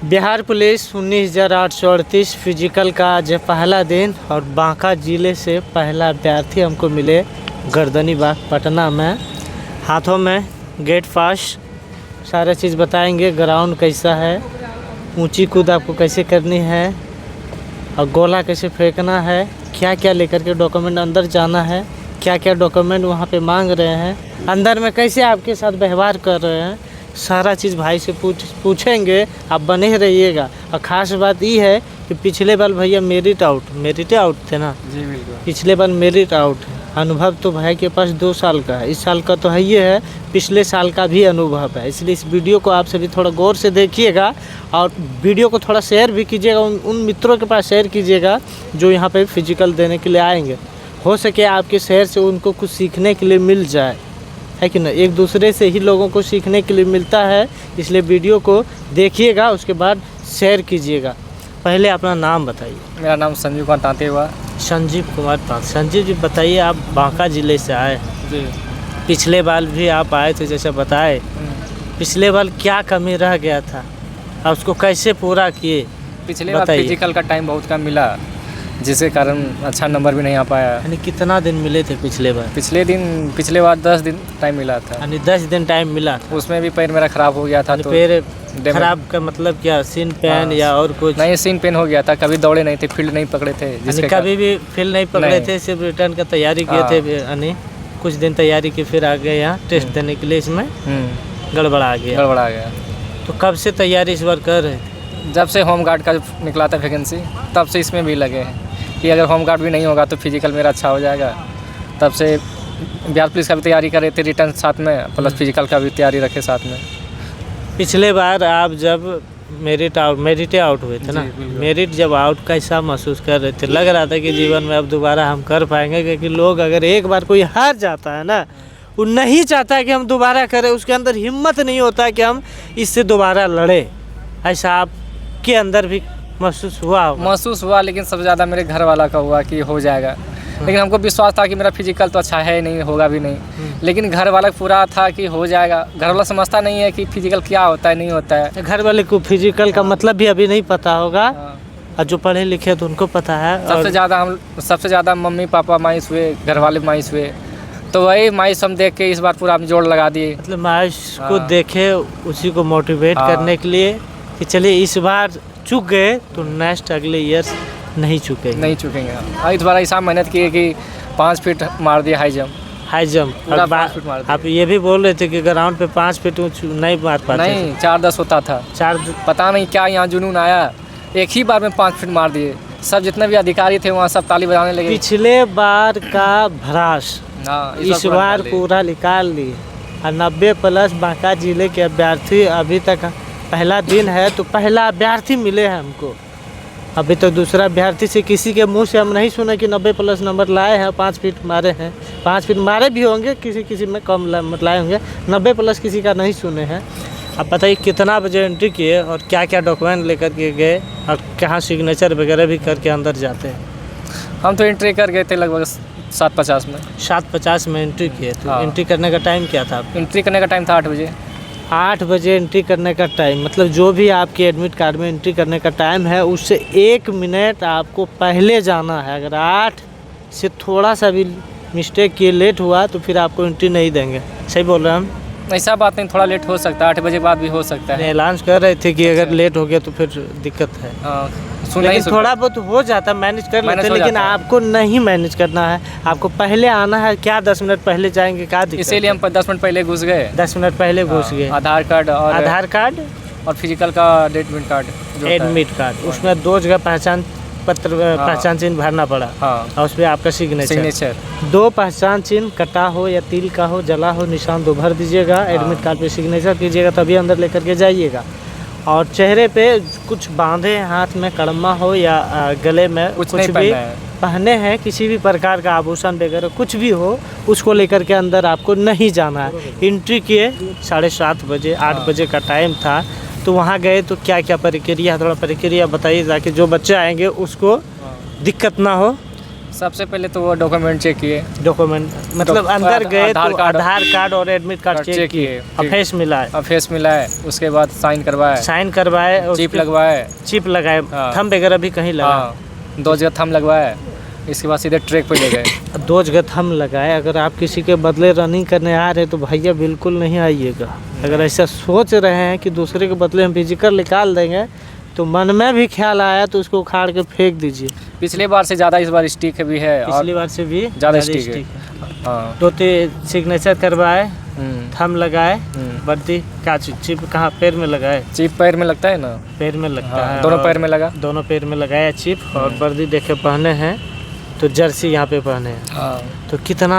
Bihar police 19,838 physical का आज पहला दिन और बांका ज़िले से पहला अभ्यर्थी हमको मिले गर्दनी बाग पटना में। हाथों में गेट पास, सारा चीज़ बताएंगे। ग्राउंड कैसा है, ऊंची कूद आपको कैसे करनी है और गोला कैसे फेंकना है, क्या क्या लेकर के डॉक्यूमेंट अंदर जाना है, क्या क्या डॉक्यूमेंट वहाँ पे मांग रहे हैं, अंदर में कैसे आपके साथ व्यवहार कर रहे हैं, सारा चीज़ भाई से पूछेंगे। आप बने रहिएगा। और ख़ास बात ये है कि पिछले बार भैया मेरिट आउट थे ना जी बिल्कुल। पिछले बार मेरिट आउट है। अनुभव तो भाई के पास 2 साल का है, इस साल का तो है ये है, पिछले साल का भी अनुभव है। इसलिए इस वीडियो को आप सभी थोड़ा गौर से देखिएगा और वीडियो को थोड़ा शेयर भी कीजिएगा, उन मित्रों के पास शेयर कीजिएगा जो यहाँ पे फिजिकल देने के लिए आएंगे। हो सके आपके शहर से उनको कुछ सीखने के लिए मिल जाए, है कि ना। एक दूसरे से ही लोगों को सीखने के लिए मिलता है, इसलिए वीडियो को देखिएगा, उसके बाद शेयर कीजिएगा। पहले अपना नाम बताइए। मेरा नाम संजीव कुमार तांते हुआ। संजीव कुमार तांते। संजीव जी बताइए, आप बांका ज़िले से आए जी। पिछले बार भी आप आए थे जैसे बताए। पिछले बार क्या कमी रह गया था और उसको कैसे पूरा किए? पिछले बार फिजिकल का टाइम बहुत कम मिला, जिसके कारण अच्छा नंबर भी नहीं आ पाया। यानी कितना दिन मिले थे पिछले बार? पिछले बार 10 दिन टाइम मिला था। यानी 10 दिन टाइम मिला था। उसमें भी पैर मेरा ख़राब हो गया था। तो पैर खराब का मतलब क्या, सीन पेन या और कुछ? नहीं, सीन पेन हो गया था। कभी दौड़े नहीं थे, फील्ड नहीं पकड़े थे। कभी भी फील्ड नहीं पकड़े थे, सिर्फ रिटर्न का तैयारी किए थे। यानी कुछ दिन तैयारी की, फिर आ गए यहाँ टेस्ट देने के लिए। इसमें गड़बड़ा गया। तो कब से तैयारी इस बार कर रहे थे? जब से होम गार्ड का निकला था वैकेंसी, तब से इसमें भी लगे हैं कि अगर होम गार्ड भी नहीं होगा तो फिजिकल मेरा अच्छा हो जाएगा। तब से बिहार पुलिस का भी तैयारी कर रहे थे, रिटर्न साथ में, प्लस फिजिकल का भी तैयारी रखे साथ में। पिछले बार आप जब मेरिट आउट हुए थे ना, मेरिट जब आउट कैसा महसूस कर रहे थे? लग रहा था कि जीवन में अब दोबारा हम कर पाएंगे? क्योंकि लोग अगर एक बार कोई हार जाता है ना, वो नहीं चाहता है कि हम दोबारा करें, उसके अंदर हिम्मत नहीं होता है कि हम इससे दोबारा लड़े। ऐसा आपके अंदर भी महसूस हुआ? लेकिन सबसे ज़्यादा मेरे घर वाला का हुआ कि हो जाएगा। लेकिन हमको विश्वास था कि मेरा फिजिकल तो अच्छा है नहीं, होगा भी नहीं। लेकिन घर वाला पूरा था कि हो जाएगा। घर वाला समझता नहीं है कि फिजिकल क्या होता है, नहीं होता है। घर वाले को फिजिकल का मतलब भी अभी नहीं पता होगा, और जो पढ़े लिखे तो उनको पता है। सबसे ज़्यादा मम्मी पापा मायूस हुए, घर वाले मायूस हुए। तो वही मायूस हम देख के इस बार पूरा हम जोड़ लगा दिए। मतलब मायूस को देखे, उसी को मोटिवेट करने के लिए कि चलिए इस बार चूक गए तो नेक्स्ट अगले ईयर नहीं चुकेंगे। इस बार ऐसा मेहनत की कि 5 फीट मार दिया हाई जंप। आप ये भी बोल रहे थे कि ग्राउंड पे 5 फीट नहीं मार पाते? नहीं, 4-10 होता था। पता नहीं क्या यहाँ जुनून आया, एक ही बार में 5 फीट मार दिए। सब जितने भी अधिकारी थे वहाँ सब ताली बजाने लगे। पिछले बार का भ्रास इस बार पूरा निकाल लिए। 90+ बांका जिले के अभ्यर्थी, अभी तक पहला दिन है तो पहला अभ्यर्थी मिले हैं हमको। अभी तो दूसरा अभ्यर्थी से किसी के मुंह से हम नहीं सुने कि 90+ नंबर लाए हैं, 5 फीट मारे हैं। 5 फीट मारे भी होंगे, किसी में कम लाए होंगे, 90+ किसी का नहीं सुने हैं। अब बताइए कितना बजे एंट्री किए और क्या क्या डॉक्यूमेंट लेकर के गए और कहाँ सिग्नेचर वगैरह भी करके अंदर जाते हैं? हम तो एंट्री कर गए थे लगभग 7:50 में। 7:50 में एंट्री किए। तो एंट्री करने का टाइम क्या था? एंट्री करने का टाइम था 8 बजे। 8 बजे एंट्री करने का टाइम, मतलब जो भी आपके एडमिट कार्ड में एंट्री करने का टाइम है उससे 1 मिनट आपको पहले जाना है। अगर 8 से थोड़ा सा भी मिस्टेक किए, लेट हुआ तो फिर आपको एंट्री नहीं देंगे। सही बोल रहे हैं हम? ऐसा बात नहीं, थोड़ा लेट हो सकता है, 8 बजे बाद भी हो सकता है। ऐलान कर रहे थे कि अगर लेट हो गया तो फिर दिक्कत है। लेकिन थोड़ा बहुत हो जाता है, मैनेज कर लेते हैं। लेकिन आपको नहीं मैनेज करना है, आपको पहले आना है। क्या 10 मिनट पहले जाएंगे? क्या दिक्कत? इसीलिए हम 10 मिनट पहले घुस गए। 10 मिनट पहले घुस गए। आधार कार्ड और फिजिकल का एडमिट कार्ड, उसमें 2 जगह पहचान पत्र, पहचान चिन्ह भरना पड़ा। और उस पर आपका सिग्नेचर। 2 पहचान चिन्ह कटा हो या तिल का हो, जला हो, निशान 2 भर दीजिएगा। एडमिट कार्ड पे सिग्नेचर कीजिएगा, तभी अंदर लेकर के जाइएगा। और चेहरे पे कुछ बांधे, हाथ में कड़मा हो या गले में कुछ भी पहने हैं, किसी भी प्रकार का आभूषण वगैरह कुछ भी हो, उसको लेकर के अंदर आपको नहीं जाना है। एंट्री किए 7:30 बजे, 8 बजे का टाइम था। तो वहाँ गए तो क्या क्या प्रक्रिया, थोड़ा प्रक्रिया बताइए ताकि जो बच्चे आएंगे उसको दिक्कत ना हो। सबसे पहले तो वो डॉक्यूमेंट चेक किए। डॉक्यूमेंट मतलब अंदर गए तो आधार कार्ड और एडमिट कार्ड चेक किए, फेस मिला है। फेस मिला है, उसके बाद साइन करवाए, चिप लगाए, थंब वगैरह भी कहीं लगा, 2 जगह थंब लगवाए। इसके बाद सीधे ट्रैक पे ले गए। 2 जगह थंब लगाए। अगर आप किसी के बदले रनिंग करने आ रहे हैं तो भैया बिल्कुल नहीं आइएगा। अगर ऐसा सोच रहे हैं कि दूसरे के बदले हम फिजिकल निकाल देंगे तो मन में भी ख्याल आया तो उसको उखाड़ के फेंक दीजिए। पिछले बार से ज़्यादा इस बार स्टिक भी है, पिछली बार से भी ज़्यादा स्टिक है। हाँ, 2 सिग्नेचर करवाए, थंब लगाए, वर्दी का चिप कहाँ पैर में लगाए? चिप पैर में लगता है ना, पैर में लगता है, दोनों पैर में लगा, दोनों पैर में लगाया चिप। और वर्दी देखे पहने हैं तो जर्सी यहाँ पे पहने हैं। हाँ। तो कितना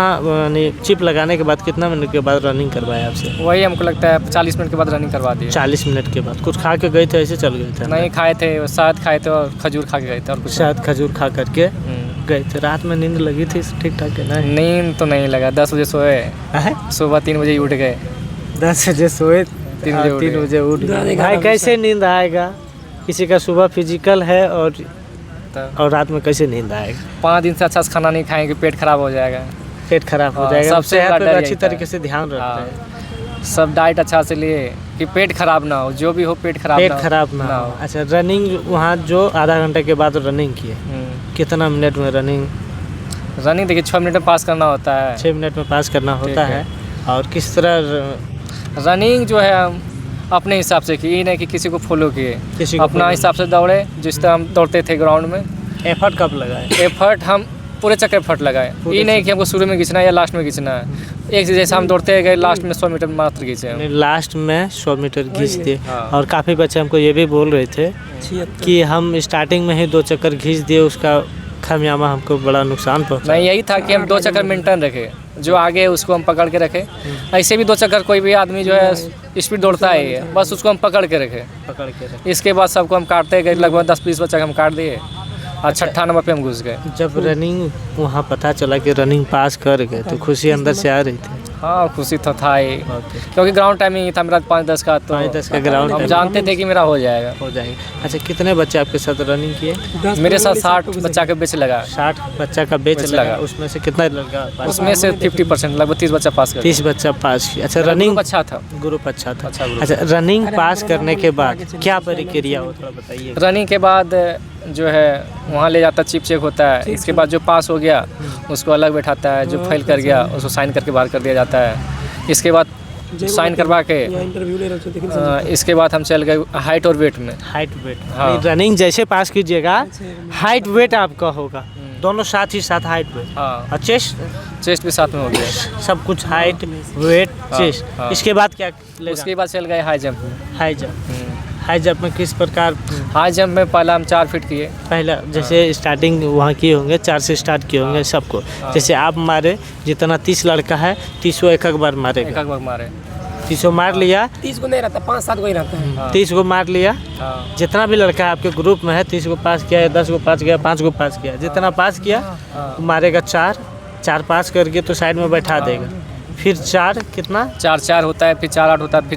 चिप लगाने के बाद कितना मिनट के बाद रनिंग करवाया आपसे? वही हमको लगता है 40 मिनट के बाद रनिंग करवा दी। 40 मिनट के बाद कुछ खा के गए थे, ऐसे चल गए थे? नहीं खाए थे, शहद खाए थे और खजूर खा के गए थे। और कुछ शहद खजूर खा करके गए थे। रात में नींद लगी थी ठीक ठाक है ना? नींद तो नहीं लगा, 10 बजे सोए, सुबह 3 बजे उठ गए। 10 बजे सोए, 3 बजे उठ गए। भाई कैसे नींद आएगा? किसी का सुबह फिजिकल है और रात में कैसे नींद आएगा? 5 दिन से अच्छा से खाना नहीं खाएंगे, पेट खराब हो जाएगा। पेट खराब हो जाएगा। सबसे अच्छी तरीके से ध्यान रखते हैं, सब डाइट अच्छा से लिए कि पेट खराब ना हो, जो भी हो पेट खराब ना हो। अच्छा, रनिंग वहाँ जो आधा घंटे के बाद रनिंग किए, कितना मिनट में रनिंग देखिए 6 मिनट में पास करना होता है। 6 मिनट में पास करना होता है। और किस तरह रनिंग जो है हम अपने हिसाब से किए, नहीं कि किसी को फॉलो किए, अपना हिसाब से दौड़े। जिस तरह हम दौड़ते थे ग्राउंड में। एफर्ट कब लगाए? एफर्ट हम पूरे चक्कर एफर्ट लगाए। ये नहीं कि हमको शुरू में खींचना है या लास्ट में खींचना है। एक जैसे हम दौड़ते गए, लास्ट में 100 मीटर मात्र खींचे। लास्ट में 100 मीटर खींच दिए। और काफ़ी बच्चे हमको ये भी बोल रहे थे कि हम स्टार्टिंग में ही 2 चक्कर खींच दिए, उसका खमियामा हमको बड़ा नुकसान पहुंचा। नहीं, यही था कि हम 2 चक्कर मेंटेन रखे, जो आगे उसको हम पकड़ के रखे। ऐसे भी 2 चक्कर कोई भी आदमी जो है स्पीड दौड़ता है, बस उसको हम पकड़ के रखे। इसके बाद सबको हम काटते गए, लगभग 10-20 बच्चा हम काट दिए और 6ठा नंबर पे हम घुस गए। जब रनिंग वहाँ पता चला कि रनिंग पास कर गए तो खुशी अंदर से आ रही थी? हाँ, खुशी तो था ही, क्योंकि ग्राउंड टाइमिंग ही था मेरा 5-10 का। तो 5-10 का ग्राउंड हम जानते थे कि मेरा हो जाएगा। अच्छा, कितने बच्चे आपके साथ रनिंग किए? मेरे साथ 60 बच्चा का बैच लगा। 60 बच्चा का बैच लगा। उसमें से कितना लड़का? उसमें से 50%, लगभग 30 बच्चा पास कर। 30 बच्चा पास किया। अच्छा, रनिंग अच्छा था, ग्रुप अच्छा था। अच्छा, रनिंग पास करने के बाद क्या प्रक्रिया हो, थोड़ा बताइए। रनिंग के बाद जो है वहाँ ले जाता, चिप चेक होता है। इसके बाद जो पास हो गया उसको अलग बैठाता है, जो फेल कर गया उसको साइन करके बाहर कर दिया जाता है। इसके बाद साइन करवा के इसके बाद हम चल गए हाइट और वेट में। हाइट वेट, हाँ। रनिंग जैसे पास कीजिएगा हाइट वेट आपका होगा, दोनों साथ ही साथ हाइट वेट। हाँ। और चेस्ट भी साथ में हो गया, सब कुछ हाइट वेट चेस्ट। हाँ। इसके बाद क्या? उसके बाद चल गए हाई जंप। हाई जंप में किस प्रकार? हाई जंप में पहला हम 4 फीट किए। पहला जैसे स्टार्टिंग वहाँ किए होंगे, 4 से स्टार्ट किए होंगे सबको। जैसे आप मारे, जितना 30 लड़का है 30 एक बार मारे, 30 मार लिया। 30 को नहीं रहता, 5-7 को ही रहता है। 30 को मार लिया। जितना भी लड़का है आपके ग्रुप में है 30 को पास किया, 10 को पास किया, 5 को पास किया, जितना पास किया मारेगा 4 पास करके तो साइड में बैठा देगा। फिर 4 कितना? 4 होता है, फिर 4 8 होता है,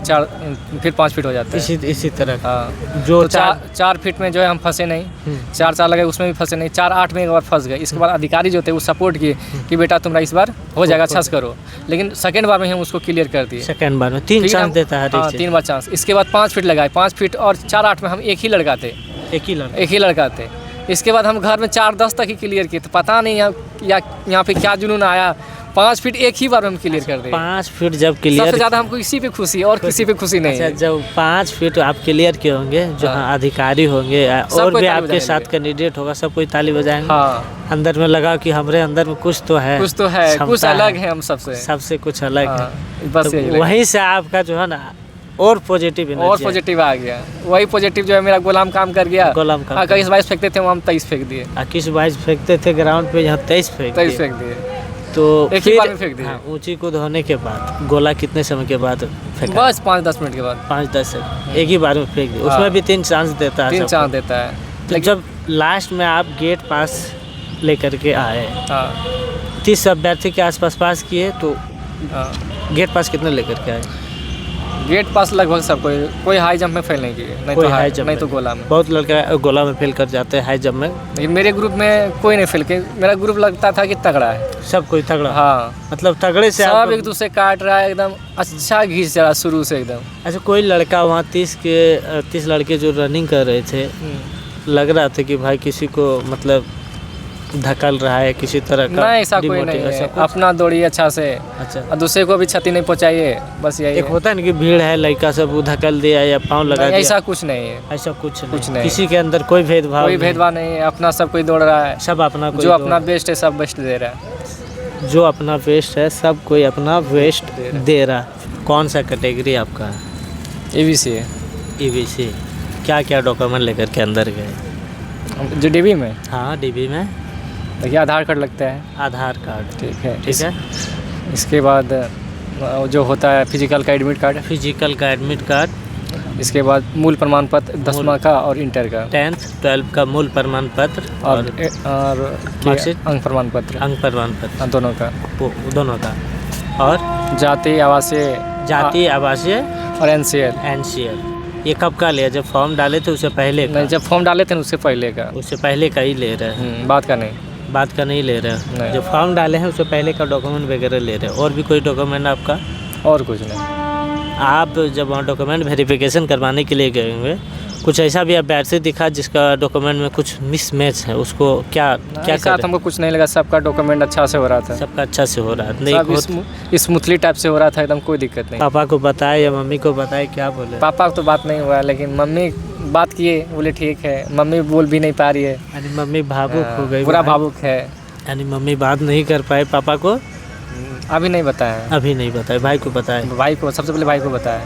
फिर 5 फीट हो जाता है। इसी तरह। हाँ, जो 4 फीट में जो है हम फंसे नहीं, 4 लगे उसमें भी फंसे नहीं, 4-8 में एक बार फंस गए। इसके बाद अधिकारी जो थे वो सपोर्ट किए कि बेटा तुम्हारा इस बार हो जाएगा, अच्छा से करो। लेकिन सेकंड बार में हम उसको क्लियर कर दिए। सेकंड बार में 3 चांस देता है। हाँ, 3 बार चांस। इसके बाद 5 फीट लगाए, 5 फीट और 4-8 में हम एक ही लड़का थे। इसके बाद हम घर में 4-10 तक ही क्लियर किए। तो पता नहीं यहाँ पे क्या जुनून आया, 5 फीट एक ही बार में हम क्लियर कर दिए। 5 फीट जब क्लियर, सबसे ज़्यादा हमको इसी पे खुशी, और किसी पे खुशी नहीं। अच्छा, जब 5 फीट आप क्लियर किए होंगे, जो अधिकारी होंगे और भी आपके साथ कैंडिडेट होगा, सब कोई ताली बजाएंगे। हाँ। अंदर में लगा कि हमारे अंदर में कुछ तो है, कुछ अलग है, हम सबसे कुछ अलग है। बस वहीं से आपका जो है ना और पॉजिटिव आ गया। वही पॉजिटिव जो है मेरा गुलाम काम कर गया। 21-22 फेंकते थे, हम 23 फेंक दिए। 21-22 फेंकते थे ग्राउंड पे, यहाँ 23 फेंक दिए। तो एक ही बार में फेंक दिए। हाँ, ऊंची कूद होने के बाद गोला कितने समय के बाद फेंका? बस 5-10 मिनट के बाद। 5-10 सेकंड एक ही बार में फेंक दिया। उसमें भी 3 चांस देता है। 3 चांस देता है। तो जब लास्ट में आप गेट पास लेकर के आए, 30 अभ्यर्थी के आसपास पास किए, तो गेट पास कितने लेकर के आए? गेट पास लगभग सब कोई हाई जंप में फेल नहीं किए, नहीं तो गोला में। बहुत लड़के गोला में फेल कर जाते हैं, हाई जंप में। लेकिन मेरे ग्रुप में कोई नहीं फेल किया, मेरा ग्रुप लगता था कि तगड़ा है, सब कोई तगड़ा। हाँ, मतलब तगड़े से सब एक दूसरे काट रहा है, एकदम अच्छा घिस रहा शुरू से एकदम। अच्छा, कोई लड़का वहाँ 30 लड़के जो रनिंग कर रहे थे, लग रहा था कि भाई किसी को मतलब धकल रहा है किसी तरह का? नहीं, ऐसा कोई नहीं है, अपना दौड़िए अच्छा से। अच्छा, और दूसरे को भी क्षति नहीं पहुँचाइए, बस यही। एक होता है ना कि भीड़ है, लड़का सब वो धकल दिया या पाँव लगा दिया, ऐसा कुछ नहीं है। ऐसा कुछ नहीं, किसी के अंदर कोई भेदभाव नहीं है, अपना सब कोई दौड़ रहा है, सब अपना, जो अपना बेस्ट है सब बेस्ट दे रहा है, जो अपना बेस्ट है सब कोई अपना बेस्ट दे रहा है। कौन सा कैटेगरी आपका? EBC है। EBC, क्या क्या डॉक्यूमेंट लेकर के अंदर गए? जो DB में? हाँ, DB में देखिए आधार कार्ड लगता है। आधार कार्ड, ठीक है। इसके बाद जो होता है फिजिकल का एडमिट कार्ड। फिजिकल का एडमिट कार्ड। इसके बाद मूल प्रमाण पत्र 10वां का और इंटर का। 10th 12 का मूल प्रमाण पत्र और मार्कशीट, अंक प्रमाण पत्र दोनों का। और जाति आवासीय और NCL। ये कब का लिया? जब फॉर्म डाले थे उससे पहले का? नहीं, जब फॉर्म डाले थे उससे पहले का ही ले रहे हैं। बात का नहीं ले रहे हैं। जो फॉर्म डाले हैं उससे पहले का डॉक्यूमेंट वगैरह ले रहे हैं। और भी कोई डॉक्यूमेंट आपका? और कुछ नहीं। आप जब वहाँ डॉक्यूमेंट वेरिफिकेशन करवाने के लिए गए होंगे, कुछ ऐसा भी अभ्यर्थी दिखा जिसका डॉक्यूमेंट में कुछ मिसमैच है, उसको क्या साथ हमको कुछ नहीं लगा, सबका डॉक्यूमेंट अच्छा से हो रहा था। सबका अच्छा से हो रहा था, स्मूथली टाइप से हो रहा था, एकदम कोई दिक्कत नहीं। पापा को बताए या मम्मी को बताए, क्या बोले? पापा को तो बात नहीं हुआ, लेकिन मम्मी बात किए, बोले ठीक है। मम्मी बोल भी नहीं पा रही है, यानी मम्मी भावुक हो गई, पूरा भावुक है। यानी मम्मी बात नहीं कर पाए पापा को? अभी नहीं बताया। भाई को बताया? सबसे पहले भाई को बताया।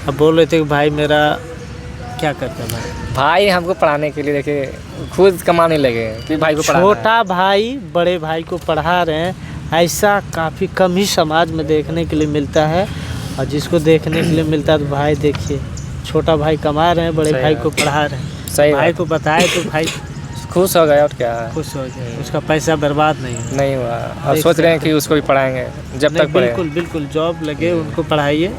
अब बोल रहे थे कि भाई मेरा क्या करता है? भाई हमको पढ़ाने के लिए, देखिए खुद कमाने लगे कि भाई को पढ़ाना। छोटा भाई बड़े भाई को पढ़ा रहे हैं, ऐसा काफ़ी कम ही समाज में देखने के लिए मिलता है। और जिसको देखने के लिए मिलता है तो भाई देखिए, छोटा भाई कमा रहे हैं, बड़े भाई को पढ़ा रहे हैं। सही भाई को बताए तो भाई खुश हो गया, और क्या खुश हो गया, उसका पैसा बर्बाद नहीं हुआ। और सोच रहे हैं कि उसको भी पढ़ाएंगे जब तक पढ़े। बिल्कुल जॉब लगे उनको पढ़ाइए।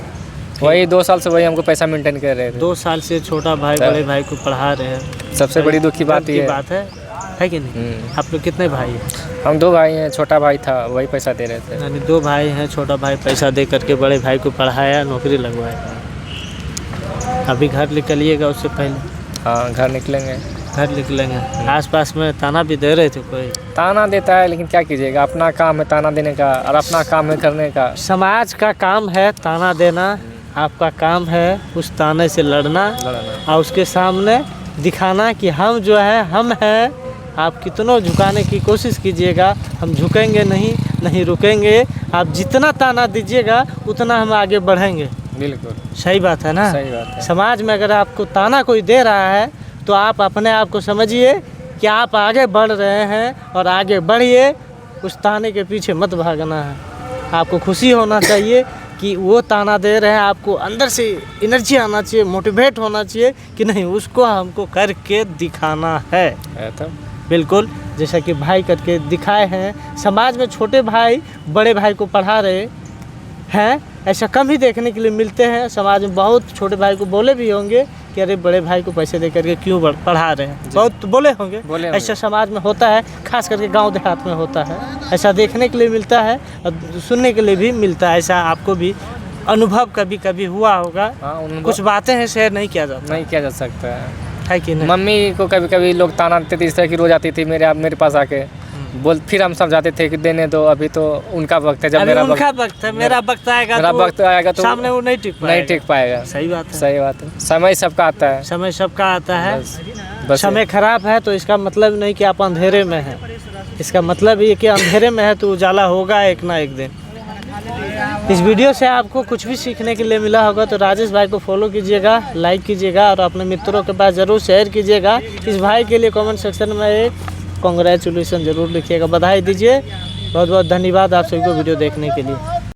वही 2 साल से वही हमको पैसा मेंटेन कर रहे थे। 2 साल से छोटा भाई बड़े भाई को पढ़ा रहे हैं। सबसे बड़ी दुख की बात ये है कि नहीं? आप लोग कितने भाई हैं? हम 2 भाई हैं, छोटा भाई था वही पैसा दे रहे थे। यानी 2 भाई हैं, छोटा भाई पैसा दे करके बड़े भाई को पढ़ाया, नौकरी लगवाया। अभी घर निकलिएगा उससे पहले? हाँ, घर निकलेंगे। आसपास में ताना भी दे रहे थे? कोई ताना देता है, लेकिन क्या कीजिएगा, अपना काम है ताना देने का और अपना काम है करने का। समाज का काम है ताना देना, आपका काम है उस ताने से लड़ना और उसके सामने दिखाना कि हम जो है हम हैं। आप कितनों झुकाने की कोशिश कीजिएगा, हम झुकेंगे नहीं रुकेंगे। आप जितना ताना दीजिएगा उतना हम आगे बढ़ेंगे। बिल्कुल सही बात है ना? सही बात है। समाज में अगर आपको ताना कोई दे रहा है तो आप अपने आप को समझिए कि आप आगे बढ़ रहे हैं और आगे बढ़िए। उस ताने के पीछे मत भागना है। आपको खुशी होना चाहिए कि वो ताना दे रहे हैं, आपको अंदर से एनर्जी आना चाहिए, मोटिवेट होना चाहिए कि नहीं उसको हमको करके दिखाना है। तो बिल्कुल, जैसा कि भाई करके दिखाए हैं। समाज में छोटे भाई बड़े भाई को पढ़ा रहे हैं, ऐसा कम ही देखने के लिए मिलते हैं। समाज में बहुत छोटे भाई को बोले भी होंगे कि अरे बड़े भाई को पैसे दे करके क्यों पढ़ा रहे हैं, बहुत बोले होंगे। ऐसा समाज में होता है, खास करके गांव देहात में होता है। ऐसा देखने के लिए मिलता है और सुनने के लिए भी मिलता है। ऐसा आपको भी अनुभव कभी कभी हुआ होगा। कुछ बातें हैं शेयर नहीं किया जा सकता है कि नहीं? मम्मी को कभी कभी लोग ताना देते थे, इस तरह की रोज आती थी मेरे पास आके बोल, फिर हम समझाते थे कि देने दो, अभी तो उनका वक्त है, जब मेरा वक्त है, मेरा वक्त आएगा तो सामने वो नहीं टिक पाएगा। सही बात है। समय सबका आता है। बस समय खराब है तो इसका मतलब नहीं कि आप अंधेरे में हैं। इसका मतलब ये कि अंधेरे में है तो उजाला होगा एक ना एक दिन। इस वीडियो से आपको कुछ भी सीखने के लिए मिला होगा तो राजेश भाई को फॉलो कीजिएगा, लाइक कीजिएगा और अपने मित्रों के पास ज़रूर शेयर कीजिएगा। इस भाई के लिए कमेंट सेक्शन में एक कांग्रेचुलेसन ज़रूर लिखिएगा, बधाई दीजिए। बहुत बहुत धन्यवाद आप सभी को वीडियो देखने के लिए।